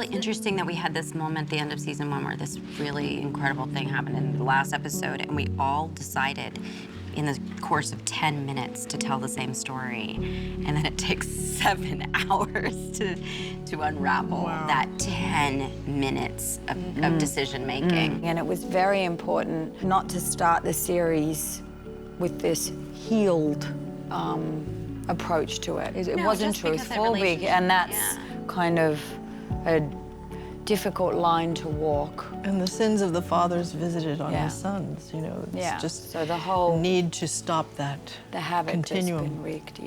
interesting that we had this moment at the end of season 1 where this really incredible thing happened in the last episode, and we all decided in the course of 10 minutes to tell the same story, and then it takes 7 hours to unravel that 10 minutes of decision making. And it was very important not to start the series with this healed approach to it. It wasn't truthful, and that's kind of a difficult line to walk. And the sins of the fathers visited on the sons, you know. It's just so the whole need to stop that the havoc continuum. that's been wreaked,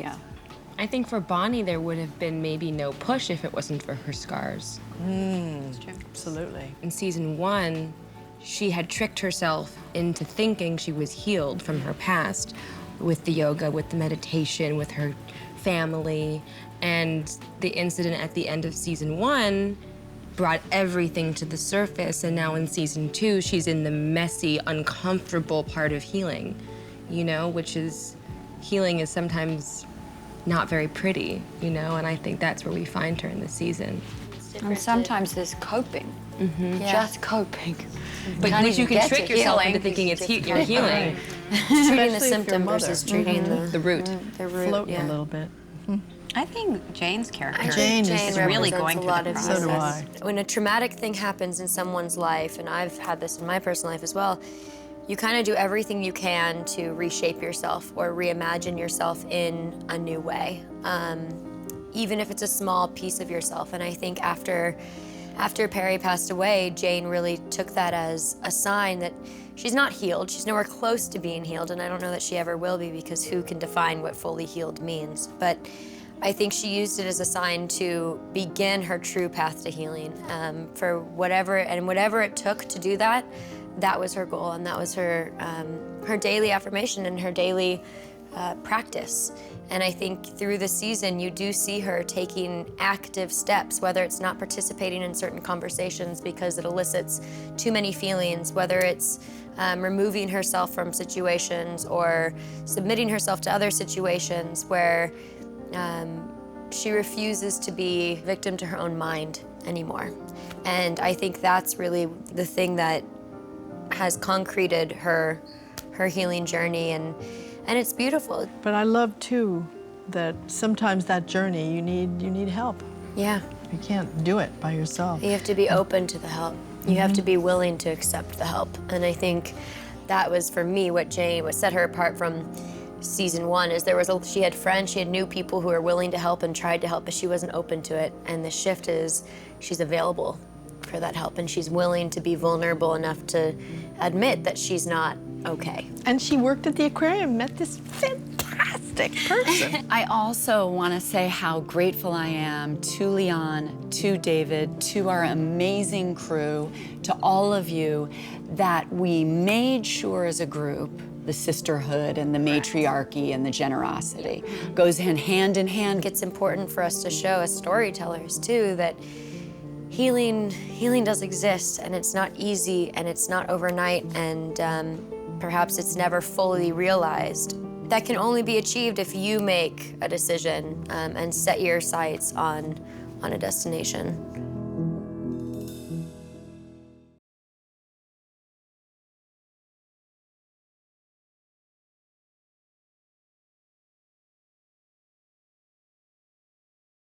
I think for Bonnie, there would have been maybe no push if it wasn't for her scars. That's true. Absolutely. In season 1, she had tricked herself into thinking she was healed from her past with the yoga, with the meditation, with her family. And the incident at the end of season 1 brought everything to the surface. And now in season 2, she's in the messy, uncomfortable part of healing, you know, which is, healing is sometimes not very pretty, you know, and I think that's where we find her in the season. And sometimes there's coping, just coping. But you can trick yourself into thinking you're healing. Treating the symptom versus treating the root. The root, Floating a little bit. I think Jane's character Jane is really going through the process. So do I. When a traumatic thing happens in someone's life, and I've had this in my personal life as well, you kind of do everything you can to reshape yourself or reimagine yourself in a new way, even if it's a small piece of yourself. And I think after Perry passed away, Jane really took that as a sign that she's not healed. She's nowhere close to being healed, and I don't know that she ever will be, because who can define what fully healed means? But I think she used it as a sign to begin her true path to healing. For whatever it took to do that, that was her goal, and that was her daily affirmation and her daily practice. And I think through the season, you do see her taking active steps, whether it's not participating in certain conversations because it elicits too many feelings, whether it's removing herself from situations or submitting herself to other situations where she refuses to be victim to her own mind anymore. And I think that's really the thing that has concreted her healing journey, and it's beautiful. But I love too that sometimes that journey you need help. Yeah. You can't do it by yourself. You have to be open to the help. You have to be willing to accept the help. And I think that was, for me, what set her apart from season 1, is she had friends, she had new people who were willing to help and tried to help, but she wasn't open to it. And the shift is she's available for that help, and she's willing to be vulnerable enough to admit that she's not okay. And she worked at the aquarium, met this fantastic person. I also want to say how grateful I am to Leon, to David, to our amazing crew, to all of you, that we made sure as a group the sisterhood and the matriarchy and the generosity goes hand in hand. It's important for us to show as storytellers too that healing does exist, and it's not easy, and it's not overnight, and perhaps it's never fully realized. That can only be achieved if you make a decision and set your sights on a destination.